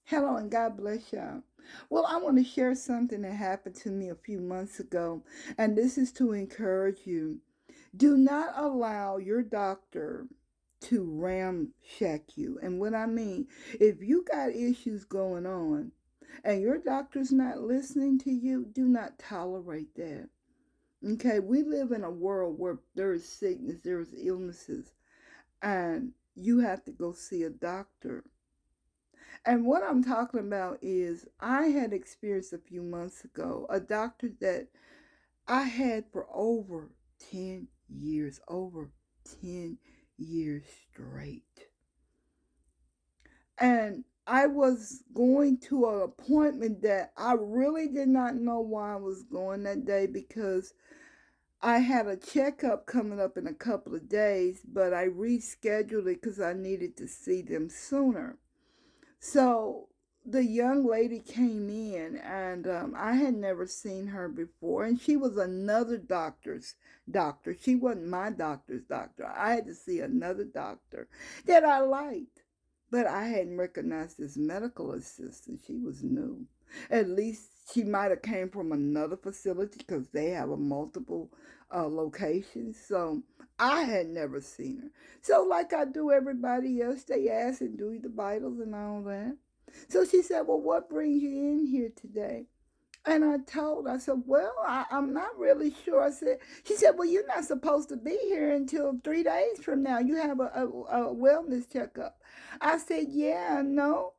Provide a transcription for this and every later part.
Hello and God bless y'all. Well, I want to share something that happened to me a few months ago, and this is to encourage you. Do not allow your doctor to ramshack you. And what I mean, if you got issues going on and your doctor's not listening to you, do not tolerate that. Okay, we live in a world where there is sickness, there is illnesses, and you have to go see a doctor. And what I'm talking about is I had experienced a few months ago a doctor that I had for over 10 years, over 10 years straight. And I was going to an appointment that I really did not know why I was going that day because I had a checkup coming up in a couple of days, but I rescheduled it because I needed to see them sooner. So the young lady came in, and I had never seen her before, and she was another doctor's doctor. She wasn't my doctor's doctor. I had to see another doctor that I liked, but I hadn't recognized this medical assistant. She was new. At least she might have came from another facility because they have a multiple locations. So I had never seen her. So, like I do everybody else, they ask and do the vitals and all that. So she said, well, what brings you in here today? And I said, well, I'm not really sure. She said, well, you're not supposed to be here until 3 days from now. You have a wellness checkup. I said, yeah, no.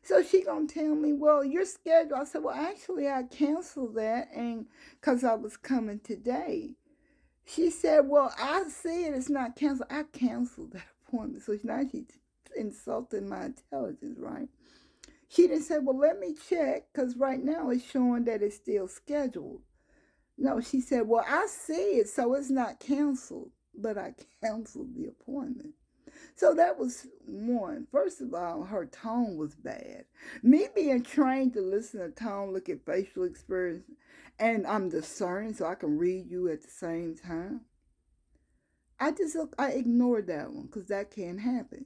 So she gonna tell me, well, your schedule. I said, well, actually, I canceled that, and because I was coming today. She said, well, I said it's not canceled. I canceled that appointment. So now she's insulting my intelligence, right? She didn't say, well, let me check because right now it's showing that it's still scheduled. No, she said, well, I see it, so it's not canceled, but I canceled the appointment. So that was one. First of all, her tone was bad. Me being trained to listen to tone, look at facial experience, and I'm discerning so I can read you at the same time. I ignored that one because that can't happen.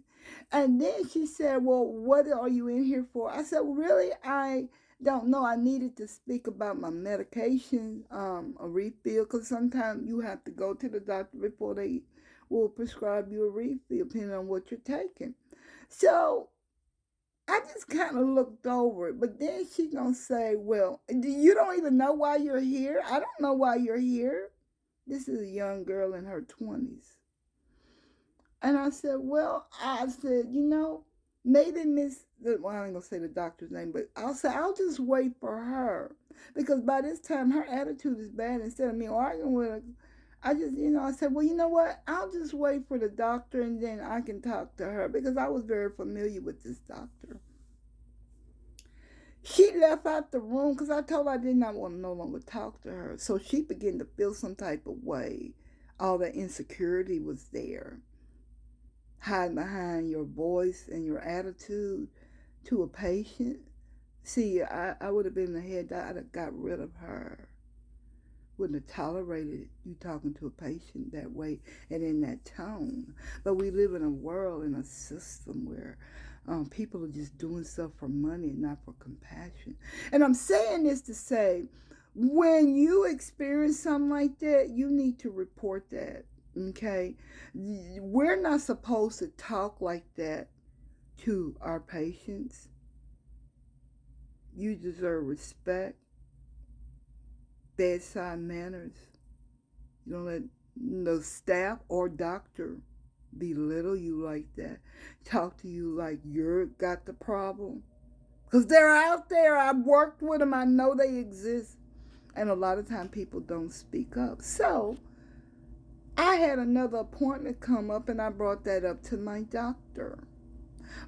And then she said, well, what are you in here for? I said, really, I don't know. I needed to speak about my medication, a refill, because sometimes you have to go to the doctor before they will prescribe you a refill, depending on what you're taking. So I just kind of looked over it, but then she gonna say, well, you don't even know why you're here? I don't know why you're here. This is a young girl in her 20s. And I said, well, I said, maybe well, I ain't gonna say the doctor's name, but I'll say, I'll just wait for her. Because by this time, her attitude is bad. Instead of me arguing with her, I just, I said, well, you know what? I'll just wait for the doctor and then I can talk to her because I was very familiar with this doctor. She left out the room because I told her I did not want to no longer talk to her. So she began to feel some type of way. All the insecurity was there. Hide behind your voice and your attitude to a patient. See, I would have been the head, I'd have got rid of her. Wouldn't have tolerated you talking to a patient that way and in that tone. But we live in a world, in a system where people are just doing stuff for money and not for compassion. And I'm saying this to say, when you experience something like that, you need to report that. Okay? We're not supposed to talk like that to our patients. You deserve respect, bedside manners. You don't let no staff or doctor belittle you like that. Talk to you like you're got the problem. Because they're out there. I've worked with them. I know they exist. And a lot of time people don't speak up. So I had another appointment come up and I brought that up to my doctor.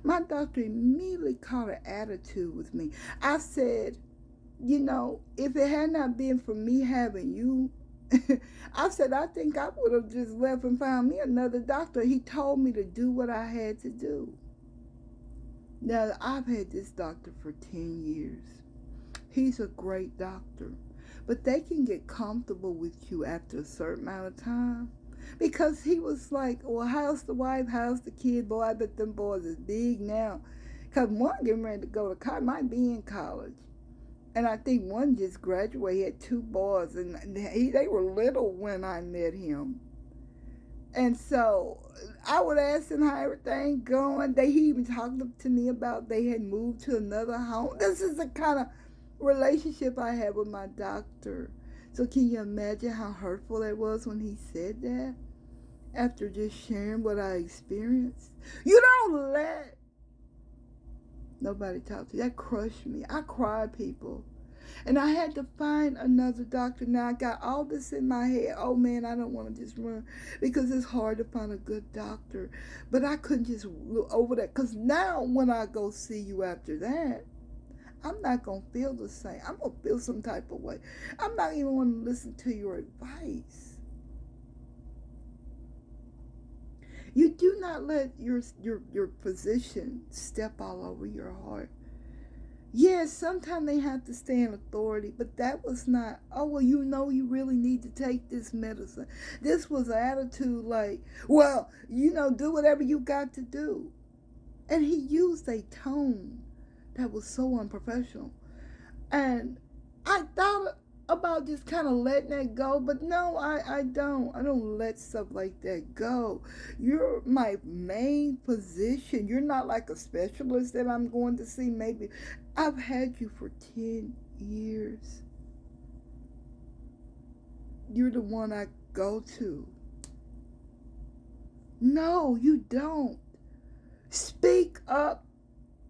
My doctor immediately caught an attitude with me. I said, if it had not been for me having you, I said, I think I would have just left and found me another doctor. He told me to do what I had to do. Now, I've had this doctor for 10 years. He's a great doctor. But they can get comfortable with you after a certain amount of time. Because he was like, well, how's the wife? How's the kid? Boy, I bet them boys is big now. Because one getting ready to go to college, might be in college. And I think one just graduated, he had two boys, and they were little when I met him. And so I would ask him how everything going. He even talked to me about they had moved to another home. This is the kind of relationship I had with my doctor. So can you imagine how hurtful that was when he said that? After just sharing what I experienced. You don't let nobody talk to you. That crushed me. I cried, people. And I had to find another doctor. Now I got all this in my head. Oh man, I don't want to just run because it's hard to find a good doctor. But I couldn't just look over that because now when I go see you after that, I'm not going to feel the same. I'm going to feel some type of way. I'm not even going to listen to your advice. You do not let your physician step all over your heart. Yes, sometimes they have to stay in authority, but that was not, oh, well, you really need to take this medicine. This was an attitude like, well, do whatever you got to do. And he used a tone that was so unprofessional. And I thought about just kind of letting that go, but no, I don't. I don't let stuff like that go. You're my main physician. You're not like a specialist that I'm going to see. Maybe I've had you for 10 years. You're the one I go to. No, you don't. Speak up.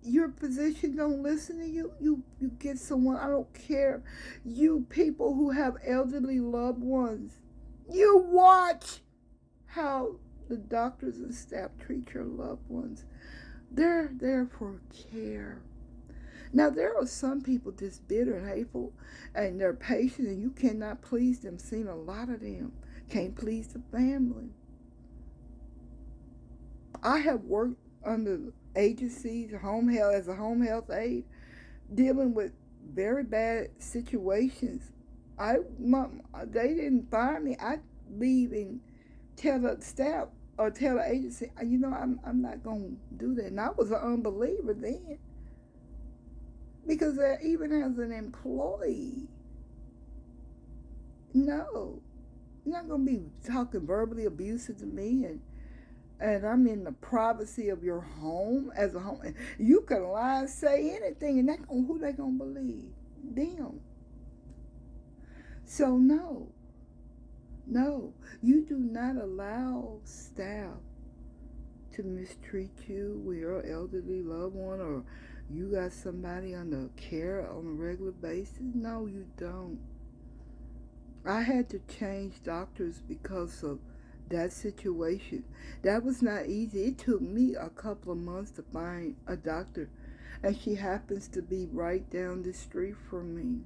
Your physician don't listen to you, you get someone. I don't care. You people who have elderly loved ones, you watch how the doctors and staff treat your loved ones. They're there for care. Now there are some people just bitter and hateful, and they're patient, and you cannot please them. Seen a lot of them. Can't please the family. I have worked under agencies, home health, as a home health aide, dealing with very bad situations. They didn't fire me. I leave and tell the staff or tell the agency, I'm not gonna do that. And I was an unbeliever then, because even as an employee, no, you're not gonna be talking verbally abusive to me, and I'm in the privacy of your home as a home. You can lie and say anything, and who they gonna believe? Them. So no, you do not allow staff to mistreat you with your elderly loved one, or you got somebody under care on a regular basis. No, you don't. I had to change doctors because of that situation. That was not easy. It took me a couple of months to find a doctor, and she happens to be right down the street from me.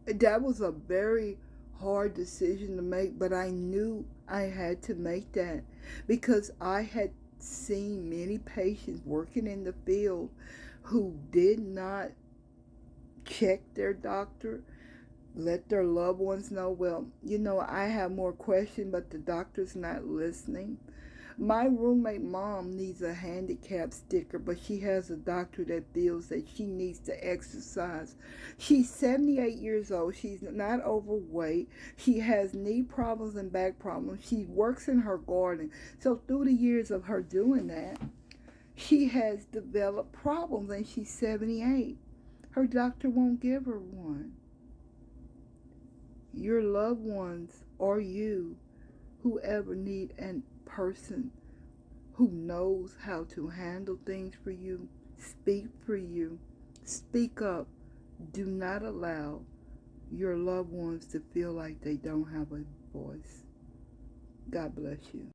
That was a very hard decision to make, but I knew I had to make that because I had seen many patients working in the field who did not check their doctor, let their loved ones know, well, I have more questions, but the doctor's not listening. My roommate mom needs a handicap sticker, but she has a doctor that feels that she needs to exercise. She's 78 years old. She's not overweight. She has knee problems and back problems. She works in her garden. So through the years of her doing that, she has developed problems, and she's 78. Her doctor won't give her one. Your loved ones or you, whoever, need a person who knows how to handle things for you, speak for you, speak up. Do not allow your loved ones to feel like they don't have a voice. God bless you.